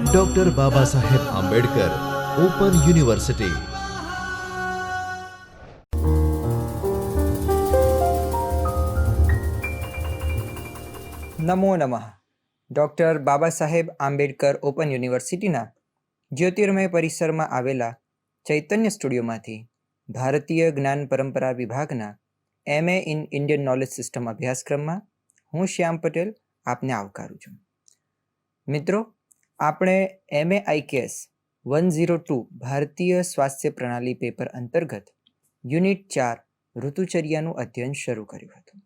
Doctor Baba Saheb Ambedkar open university. નમો નમઃ. Doctor Baba Saheb Ambedkar open યુનિવર્સિટીના જ્યોતિર્મય પરિસરમાં આવેલા ચૈતન્ય સ્ટુડિયોમાંથી ભારતીય જ્ઞાન પરંપરા વિભાગના MA in Indian knowledge system અભ્યાસક્રમમાં હું શ્યામ પટેલ આપને આવકારું છું. મિત્રો, આપણે MAIKS 102 ભારતીય સ્વાસ્થ્ય પ્રણાલી પેપર અંતર્ગત યુનિટ 4 ઋતુચર્યાનું અધ્યયન શરૂ કર્યું હતું,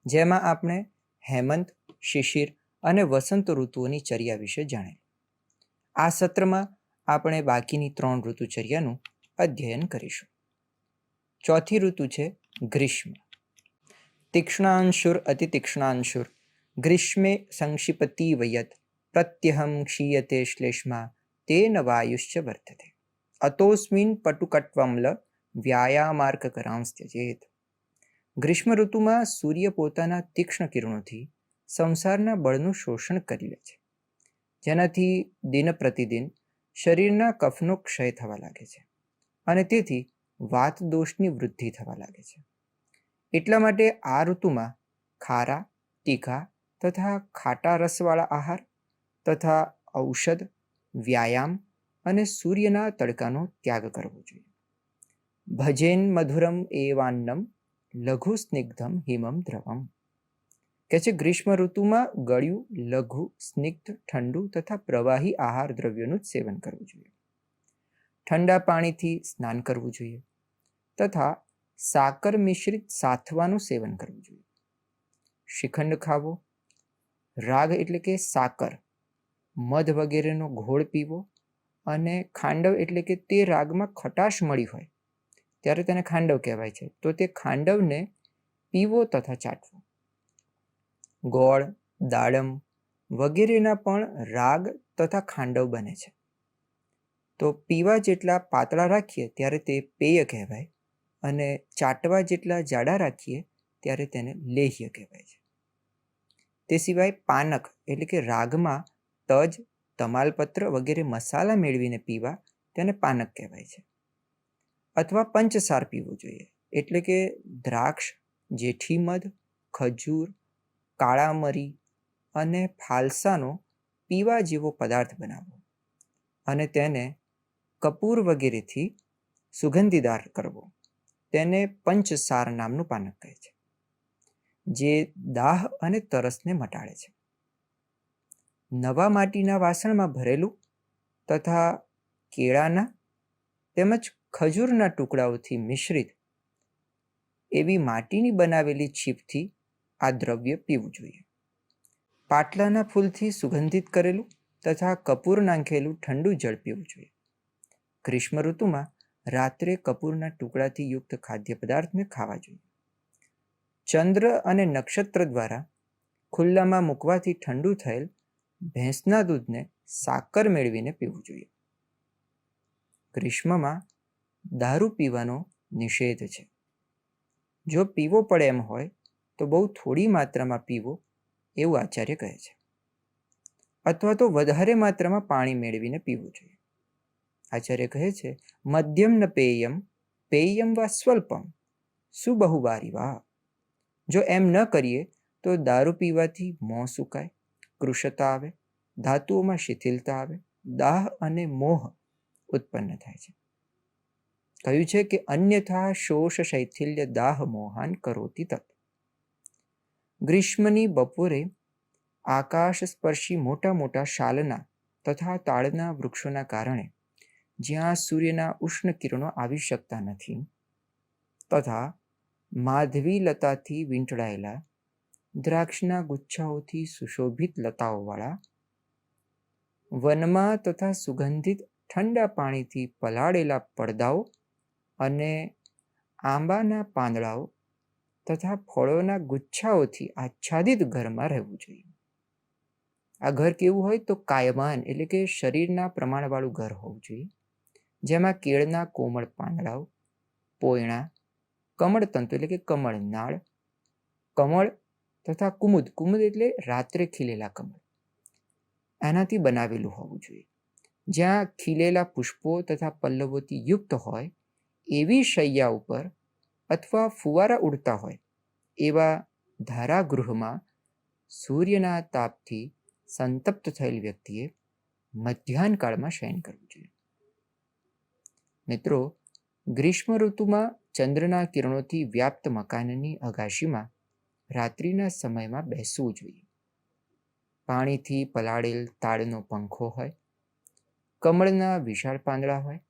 જેમાં આપણે હેમંત, શિશિર અને વસંત ઋતુઓની ચર્યા વિશે જાણ્યું. આ સત્રમાં આપણે બાકીની 3 ઋતુચર્યાનું અધ્યયન કરીશું. ચોથી ઋતુ છે ગ્રીષ્મ. તીક્ષ્ણાંશુર અતિ તીક્ષ્ણાંશુર ગ્રીષ્મે સંક્ષિપતિ વયત પ્રત્યહમ ક્ષીયતે શ્લેષ્મા તેન વાયુશ્ચ વર્તતે અતોસ્મિન પટુકટ્વમ્લ વ્યાયામાર્કકરાંસ્ત્યજેત. ગ્રીષ્મ ઋતુમાં સૂર્ય પોતાના તીક્ષ્ણ કિરણોથી સંસારના બળનું શોષણ કરી લે છે, જેનાથી દિન પ્રતિદિન શરીરના કફનો ક્ષય થવા લાગે છે અને તેથી વાત દોષની વૃદ્ધિ થવા લાગે છે. એટલા માટે આ ઋતુમાં ખારા, તીખા તથા ખાટા રસવાળા આહાર તથા ઔષધ, વ્યાયામ અને સૂર્યના તડકાનો ત્યાગ કરવો જોઈએ. ભજેન મધુરમ એવાન્નમ લઘુ સ્નિગ્ધમ હિમમ દ્રવમ. કે છે ગ્રીષ્મ ઋતુમાં ગળ્યું, લઘુ, સ્નિગ્ધ, ઠંડુ તથા પ્રવાહી આહાર દ્રવ્યોનું જ સેવન કરવું જોઈએ. ઠંડા પાણીથી સ્નાન કરવું જોઈએ તથા સાકર મિશ્રિત સાથવાનું સેવન કરવું જોઈએ. શ્રીખંડ ખાવો, રાગ એટલે કે સાકર, મધ વગેરેનો ઘોળ પીવો અને ખાંડવ એટલે કે તે રાગમાં ખટાશ મળી હોય ત્યારે તેને ખાંડવ કહેવાય છે, તો તે ખાંડવને પીવો તથા ચાટવો. ગોળ, દાડમ વગેરેના પણ રાગ તથા ખાંડવ બને છે, તો પીવા જેટલા પાતળા રાખીએ ત્યારે તે પેય કહેવાય અને ચાટવા જેટલા જાડા રાખીએ ત્યારે તેને લેહ્ય કહેવાય છે. તે સિવાય પાનક એટલે કે રાગમાં તજ, તમાલપત્ર વગેરે મસાલા મેળવીને પીવા તેને પાનક કહેવાય છે. અથવા પંચસાર પીવું જોઈએ, એટલે કે દ્રાક્ષ, જેઠી મધ, ખજૂર, કાળા મરી અને ફાલસાનો પીવા જેવો પદાર્થ બનાવવો અને તેને કપૂર વગેરેથી સુગંધીદાર કરવો. તેને પંચસાર નામનું પાનક કહે છે, જે દાહ અને તરસને મટાડે છે. નવા માટીના વાસણમાં ભરેલું તથા કેળાના તેમજ ખજૂરના ટુકડાઓથી મિશ્રિત એવી માટીની બનાવેલી છીપથી આ દ્રવ્ય પીવું જોઈએ. પાટલાના ફૂલથી સુગંધિત કરેલું તથા કપૂર નાંખેલું ઠંડુ જળ પીવું જોઈએ. ગ્રીષ્મ ઋતુમાં રાત્રે કપૂરના ટુકડાથી યુક્ત ખાદ્ય પદાર્થને ખાવા જોઈએ. ચંદ્ર અને નક્ષત્ર દ્વારા ખુલ્લામાં મૂકવાથી ઠંડુ થયેલ ભેંસના દૂધને સાકર મેળવીને પીવું જોઈએ. ગ્રીષ્મમાં દારૂ પીવાનો નિષેધ છે. જો પીવો પડે એમ હોય તો બહુ થોડી માત્રામાં પીવો એવું આચાર્ય કહે છે, અથવા તો વધારે માત્રામાં પાણી મેળવીને પીવું જોઈએ. આચાર્ય કહે છે, મધ્યમ ન પેયમ, પેયમ વા સ્વલ્પમ, સુબહુવારી વા. જો એમ ન કરીએ તો દારૂ પીવાથી મોં સુકાય, કૃશતા આવે, ધાતુઓમાં શિથિલતા આવે, દાહ અને મોહ ઉત્પન્ન થાય છે. કહ્યું છે કે અન્યથા શોષ શૈથિલ્ય દાહ મોહાન કરોતિ તત. ગ્રીષ્મની બપોરે આકાશ સ્પર્શી મોટા મોટા શાલના તથા તાળના વૃક્ષોના કારણે જ્યાં સૂર્યના ઉષ્ણ કિરણો આવી શકતા નથી તથા માધવી લતાથી વીંટળાયેલા દ્રાક્ષના ગુચ્છાઓથી સુશોભિત લતાઓવાળા વનમાં તથા સુગંધિત ઠંડા પાણીથી પલાળેલા પડદાઓ અને આંબાના પાંદડાઓ તથા ફળોના ગુચ્છાઓથી આચ્છાદિત ઘરમાં રહેવું જોઈએ. આ ઘર કેવું હોય તો કાયમાન એટલે કે શરીરના પ્રમાણવાળું ઘર હોવું જોઈએ, જેમાં કેળના કોમળ પાંદડાઓ, પોયણા, કમળતંતુ એટલે કે કમળનાળ, કમળ તથા કુમુદ, કુમુદ એટલે રાત્રે ખીલેલા કમળ, એનાથી બનાવેલું હોવું જોઈએ. જ્યાં ખીલેલા પુષ્પો તથા પલ્લવોથી યુક્ત હોય એવી શૈયા ઉપર અથવા ફુવારા ઉડતા હોય એવા ધારાગૃહમાં સૂર્યના તાપથી સંતપ્ત થયેલ વ્યક્તિએ મધ્યાહન કાળમાં શયન કરવું જોઈએ. મિત્રો, ગ્રીષ્મ ઋતુમાં ચંદ્રના કિરણોથી વ્યાપ્ત મકાનની અગાશીમાં રાત્રિના સમયમાં બેસવું જોઈએ. પાણીથી પલાળેલ તાડનો પંખો હોય, કમળના વિશાળ પાંદડા હોય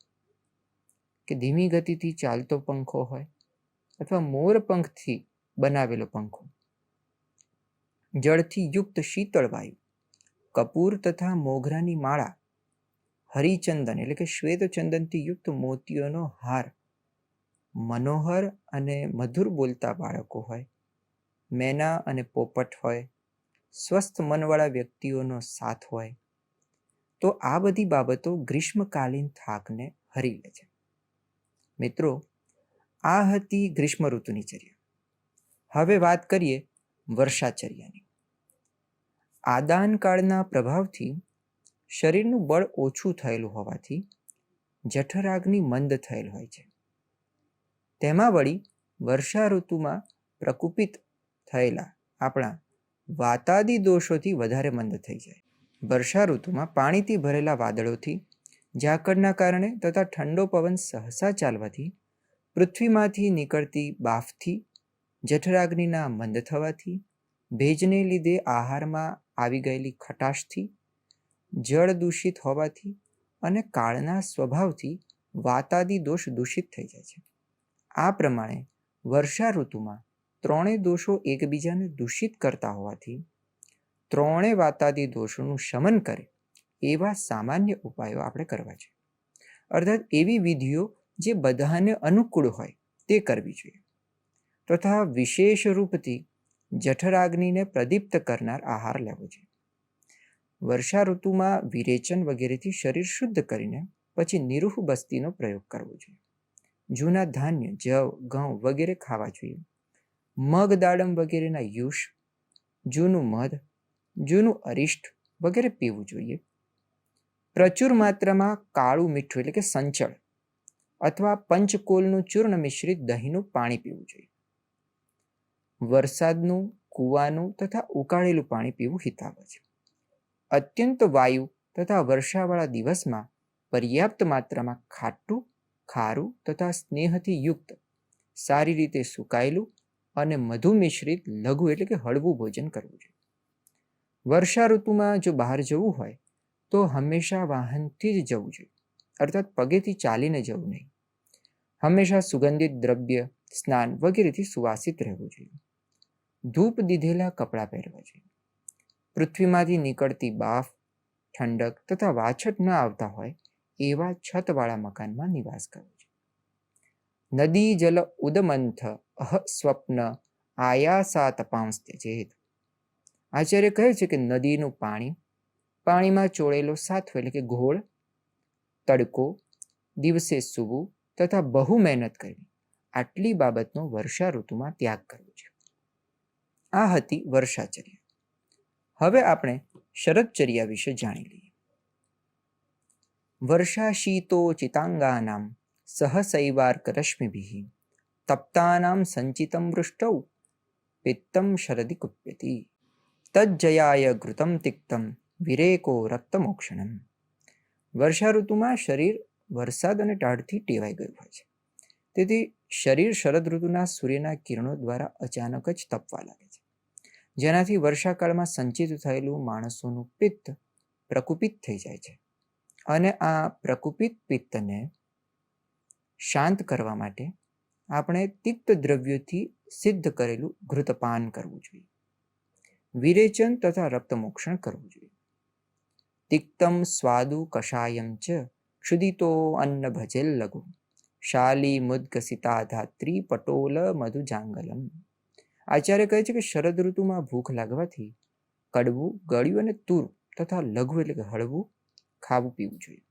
કે ધીમી ગતિથી ચાલતો પંખો હોય અથવા મોરપંખથી બનાવેલો પંખો, જળથી યુક્ત શીતળ વાયુ, કપૂર તથા મોગરાની માળા, હરિચંદન એટલે કે શ્વેતચંદનથી યુક્ત મોતીઓનો હાર, મનોહર અને મધુર બોલતા બાળકો હોય, મેના અને પોપટ હોય, સ્વસ્થ મનવાળા વ્યક્તિઓનો સાથ હોય, તો આ બધી બાબતો ગ્રીષ્મકાલીન થાકને હરી લે છે. મિત્રો, આ હતી ગ્રીષ્મ ઋતુની ચર્યા. હવે વાત કરીએ વર્ષાચર્યાની. આદાન કાળના પ્રભાવથી શરીરનું બળ ઓછું થયેલું હોવાથી જઠરાગ્નિ મંદ થયેલ હોય છે. તેમાં વળી વર્ષા ઋતુમાં પ્રકુપિત થયેલા આપણા વાતાદી દોષોથી વધારે મંદ થઈ જાય. વર્ષા ઋતુમાં પાણીથી ભરેલા વાદળોથી, ઝાકળના કારણે તથા ઠંડો પવન સહસા ચાલવાથી, પૃથ્વીમાંથી નીકળતી બાફથી, જઠરાગ્નિના મંદ થવાથી, ભેજને લીધે આહારમાં આવી ગયેલી ખટાશથી, જળ દૂષિત હોવાથી અને કાળના સ્વભાવથી વાતાદી દોષ દૂષિત થઈ જાય છે. આ પ્રમાણે વર્ષા ઋતુમાં ત્રણેય દોષો એકબીજાને દૂષિત કરતા હોવાથી ત્રણેય વાતાદી દોષોનું શમન કરે એવા સામાન્ય ઉપાયો આપણે કરવા છે. અર્થાત એવી વિધિઓ જે બધાને અનુકૂળ હોય તે કરવી જોઈએ તથા વિશેષ રૂપથી જઠરાગ્નિને પ્રદીપ્ત કરનાર આહાર લેવો જોઈએ. વર્ષા ઋતુમાં વિરેચન વગેરેથી શરીર શુદ્ધ કરીને પછી નિરૂહ બસ્તીનો પ્રયોગ કરવો જોઈએ. જૂના ધાન્ય, જવ, ઘઉં વગેરે ખાવા જોઈએ. મગ, દાડમ વગેરેના યુષ, જૂનું મધ, જૂનું અરિષ્ટ વગેરે પીવું જોઈએ. પ્રચુર માત્રામાં કાળું મીઠું એટલે કે સંચળ અથવા પંચકોલનું ચૂર્ણ મિશ્રિત દહીંનું પાણી પીવું જોઈએ. વરસાદનું, કૂવાનું તથા ઉકાળેલું પાણી પીવું હિતાવહ છે. અત્યંત વાયુ તથા વર્ષાવાળા દિવસમાં પર્યાપ્ત માત્રામાં ખાટું, ખારું તથા સ્નેહથી યુક્ત સારી રીતે સુકાયેલું અને મધુ મિશ્રિત લઘુ એટલે કે હળવું ભોજન કરવું જોઈએ. વર્ષા ઋતુમાં જો બહાર જવું હોય તો હંમેશા વાહનથી જ જવું જોઈએ, અર્થાત પગેથી ચાલીને જવું નહીં. હંમેશા સુગંધિત દ્રવ્ય, સ્નાન વગેરેથી સુવાસિત રહેવું જોઈએ. ધૂપ દીધેલા કપડાં પહેરવા જોઈએ. પૃથ્વીમાંથી નીકળતી બાફ, ઠંડક તથા વાછટ ન આવતા હોય એવા છતવાળા મકાનમાં નિવાસ કરવો જોઈએ. નદી જલ ઉદમંથ અહ સ્વપ્ન આયાસા તપાંસ્ત્ય ચેત. આચાર્ય કહે છે કે નદીનું પાણી, પાણીમાં ચોળેલો સાથો એટલે કે ઘોળ, તડકો, દિવસે સૂવું તથા બહુ મહેનત કરવી, આટલી બાબતનો વર્ષા ઋતુમાં ત્યાગ કરવો છે. આ હતી વર્ષાચર્યા. હવે આપણે શરદચર્યા વિશે જાણી લઈએ. વર્ષા શીતો ચિતાંગાનામ સહસૈવાર્ક રશ્મિભિઃ તપ્તાનામ સંચિતમ વૃષ્ટૌ પિત્તમ શરદિ કુપ્યતિ તજ્જયાય ઘૃતમ તિક્તમ વિરેકો રક્તમોક્ષણમ. વર્ષા ઋતુમાં શરીર વરસાદ અને ટાઢથી ટેવાઈ ગયું હોય છે. તેથી શરીર શરદ ઋતુના સૂર્યના કિરણો દ્વારા અચાનક જ તપવા લાગે છે, જેનાથી વર્ષાકાળમાં સંચિત થયેલું માણસોનું પિત્ત પ્રકુપિત થઈ જાય છે. અને આ પ્રકુપિત પિત્તને શાંત કરવા માટે આપણે તિક્ત દ્રવ્યોથી સિદ્ધ કરેલું ઘૃતપાન કરવું જોઈએ. વિરેચન તથા રક્તમોક્ષણ કરવું જોઈએ. તિક્તમ સ્વાદુ કષાયમ ચ ક્ષુદિતો અન્ન ભજેલ લઘુ શાલી મુદ્ગસિતા ધાત્રી પટોલ મધુજાંગલમ. આચાર્ય કહે છે કે શરદ ઋતુમાં ભૂખ લાગવાથી કડવું, ગળ્યું અને તુર તથા લઘુ એટલે કે હળવું ખાવું પીવું જોઈએ.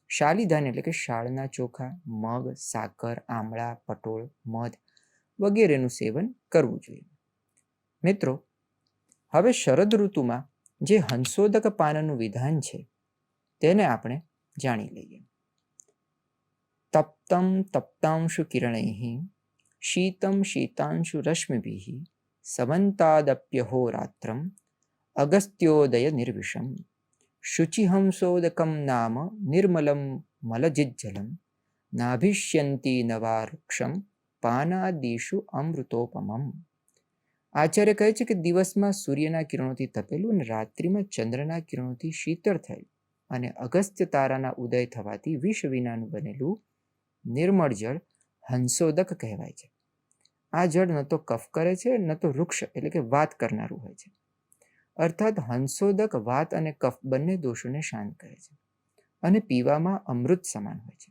શાલી ધાન્ય એટલે કે શાળના ચોખા, મગ, સાકર, આમળા, પટોળ, મધ વગેરેનું સેવન કરવું જોઈએ. મિત્રો, હવે શરદ ઋતુમાં જે હંસોદક પાનનું વિધાન છે તેને આપણે જાણી લઈએ. તપ્તમ તપ્તાંશુ કિરણૈઃ શીતમ શીતાંશુ રશ્મિભિઃ સમંતાદપ્યહોરાત્રમ અગસ્ત્યોદય નિર્વિષમ શુચિહંસોદકમ નામ નિર્મલમ મલજિજ્જલમ નાભિષ્યંતી નવારુક્ષમ પાનાદિષુ અમૃતોપમમ. આચાર્ય કહે છે કે દિવસમાં સૂર્યના કિરણોથી તપેલું અને રાત્રિમાં ચંદ્રના કિરણોથી શીતળ થયેલું અને અગસ્ત્ય તારાના ઉદય થવાથી વિષ વિનાનું બનેલું નિર્મળ જળ હંસોદક કહેવાય છે. આ જળ ન તો કફ કરે છે ન તો વૃક્ષ એટલે કે વાત કરનારું હોય છે. અર્થાત હંસોદક વાત અને કફ બંને દોષોને શાંત કરે છે અને પીવામાં અમૃત સમાન હોય છે.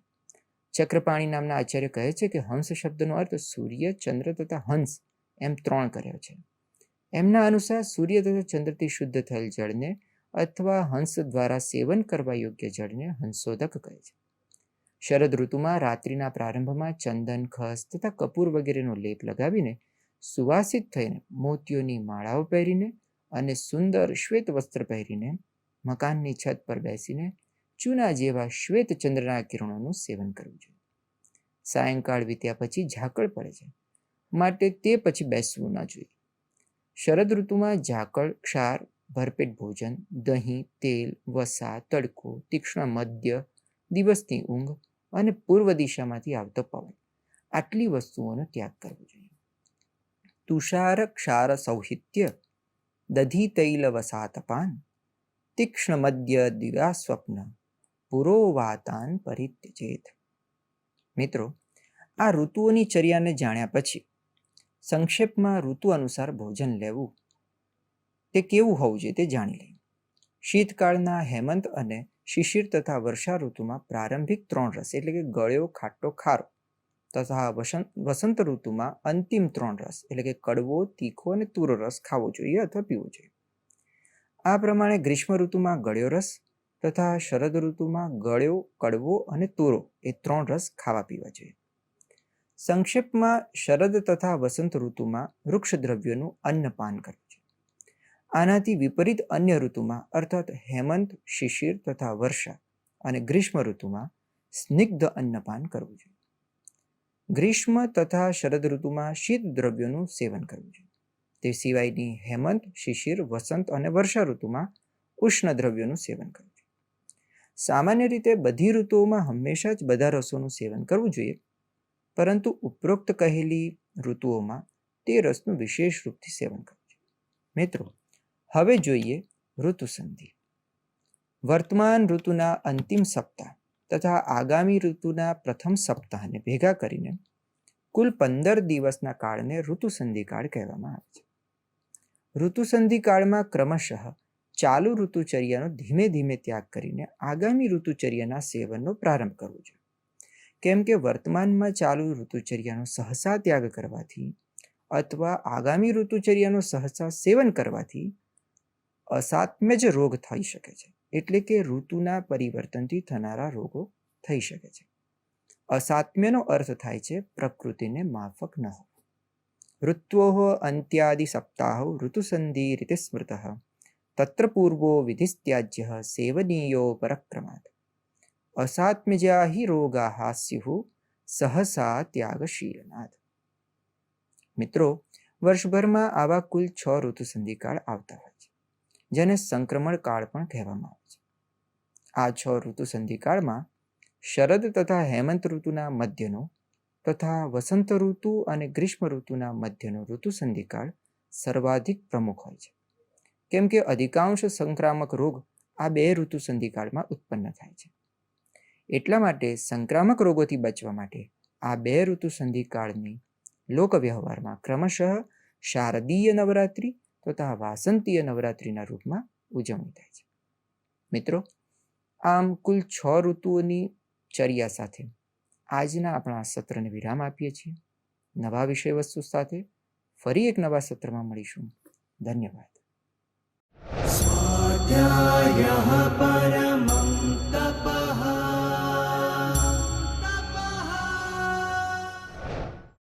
ચક્રપાણી નામના આચાર્ય કહે છે કે હંસ શબ્દનો અર્થ સૂર્ય, ચંદ્ર તથા હંસ એમ 3 કર્યો છે. એમના અનુસાર સૂર્ય તથા ચંદ્રથી શુદ્ધ થયેલ જળને અથવા હંસ દ્વારા સેવન કરવા યોગ્ય જળને હંસોદક કહે છે. શરદ ઋતુમાં રાત્રિના પ્રારંભમાં ચંદન, ખસ તથા કપૂર વગેરેનો લેપ લગાવીને સુવાસિત થઈને મોતીઓની માળાઓ પહેરીને અને સુંદર શ્વેત વસ્ત્ર પહેરીને મકાનની છત પર બેસીને ચૂના જેવા શ્વેત ચંદ્રના કિરણોનું સેવન કરવું જોઈએ. સાયંકાળ વીત્યા પછી ઝાકળ પડે છે, માટે તે પછી બેસવું ન જોઈએ. શરદ ઋતુમાં ઝાકળ, ક્ષાર, ભરપેટ ભોજન, દહીં, તેલ, વસા, તડકો, તીક્ષ્ણ મદ્ય, દિવસની ઊંઘ અને પૂર્વ દિશામાંથી આવતો પવન આટલી વસ્તુઓનો ત્યાગ કરવો જોઈએ. તુષાર ક્ષાર સૌહિત્ય દધી તૈલ વસાતપાન તીક્ષ્ણ મદ્ય દિવ્યા સ્વપ્ન પુરોવાતાન પરિત્યજેત. મિત્રો, આ ઋતુઓની ચર્યાને જાણ્યા પછી સંક્ષેપમાં ઋતુ અનુસાર ભોજન લેવું તે કેવું હોવું જોઈએ તે જાણી લઈએ. શીતકાળના હેમંત અને શિશિર તથા વર્ષા ઋતુમાં પ્રારંભિક 3 રસ એટલે કે ગળ્યો, ખાટો, ખારો તથા વસંત ઋતુમાં અંતિમ 3 રસ એટલે કે કડવો, તીખો અને તુરો રસ ખાવો જોઈએ અથવા પીવો જોઈએ. આ પ્રમાણે ગ્રીષ્મ ઋતુમાં ગળ્યો રસ તથા શરદ ઋતુમાં ગળ્યો, કડવો અને તુરો એ 3 રસ ખાવા પીવા જોઈએ. સંક્ષેપમાં શરદ તથા વસંત ઋતુમાં વૃક્ષ દ્રવ્યોનું અન્નપાન કરવું જોઈએ. આનાથી વિપરીત અન્ય ઋતુમાં અર્થાત હેમંત, શિશિર તથા વર્ષા અને ગ્રીષ્મ ઋતુમાં સ્નિગ્ધ અન્નપાન કરવું જોઈએ. ગ્રીષ્મ તથા શરદ ઋતુમાં શીત દ્રવ્યોનું સેવન કરવું જોઈએ. તે સિવાયની હેમંત, શિશિર, વસંત અને વર્ષા ઋતુમાં ઉષ્ણ દ્રવ્યોનું સેવન કરવું જોઈએ. સામાન્ય રીતે બધી ઋતુઓમાં હંમેશા જ બધા રસોનું સેવન કરવું જોઈએ, પરંતુ ઉપરોક્ત કહેલી ઋતુઓમાં તે રસનું વિશેષ રૂપથી સેવન કરવું જોઈએ. મિત્રો, હવે જોઈએ ઋતુસંધિ. વર્તમાન ઋતુના અંતિમ સપ્તાહ તથા આગામી ઋતુના પ્રથમ સપ્તાહને ભેગા કરીને કુલ 15 દિવસના કાળને ઋતુસંધિ કાળ કહેવામાં આવે છે. ઋતુસંધિ કાળમાં ક્રમશઃ ચાલુ ઋતુચર્યાનો ધીમે ધીમે ત્યાગ કરીને આગામી ઋતુચર્યાના સેવનનો પ્રારંભ કરવો જોઈએ. કેમ કે વર્તમાનમાં ચાલુ ઋતુચર્યાનો સહસા ત્યાગ કરવાથી અથવા આગામી ઋતુચર્યાનો સહસા સેવન કરવાથી અસાત્મ્યજ રોગ થઈ શકે છે, એટલે કે ઋતુના પરિવર્તનથી થનારા રોગો થઈ શકે છે. અસાત્મ્યનો અર્થ થાય છે પ્રકૃતિને માફક ન હોવું. ઋત્વોઃ અંત્યાદિ સપ્તાહો ઋતુસંધિ રીતિ સ્મૃતઃ તત્ર પૂર્વો વિધિસ્ત્યાજ્યઃ સેવનીયો પરક્રમાત અસાત્મ્યજા હિ રોગાઃ સ્યુઃ સહસા ત્યાગશીલનાદ. મિત્રો, વર્ષભરમાં આવા કુલ 6 ઋતુસંધિ કાળ આવતા હોય છે, જેને સંક્રમણ કાળ પણ કહેવામાં આવે છે. આ 6 ઋતુસંધિ કાળમાં શરદ તથા હેમંત ઋતુના મધ્યનો તથા વસંત ઋતુ અને ગ્રીષ્મ ઋતુના મધ્યનો ઋતુસંધિ કાળ સર્વાધિક પ્રમુખ હોય છે, કેમ કે અધિકાંશ સંક્રામક રોગ આ 2 ઋતુસંધિ કાળમાં ઉત્પન્ન થાય છે. એટલા માટે સંક્રામક રોગોથી બચવા માટે આ 2 ઋતુસંધિ કાળની લોકવ્યવહારમાં ક્રમશઃ શારદીય નવરાત્રિ તથા વાસંતીય નવરાત્રિના રૂપમાં ઉજવણી થાય છે. મિત્રો, આમ કુલ 6 ઋતુઓની ચર્યા સાથે આજના આપણા સત્રને વિરામ આપીએ છીએ. નવા વિષય વસ્તુ સાથે ફરી એક નવા સત્રમાં મળીશું. ધન્યવાદ. સ્વાધ્યાયઃ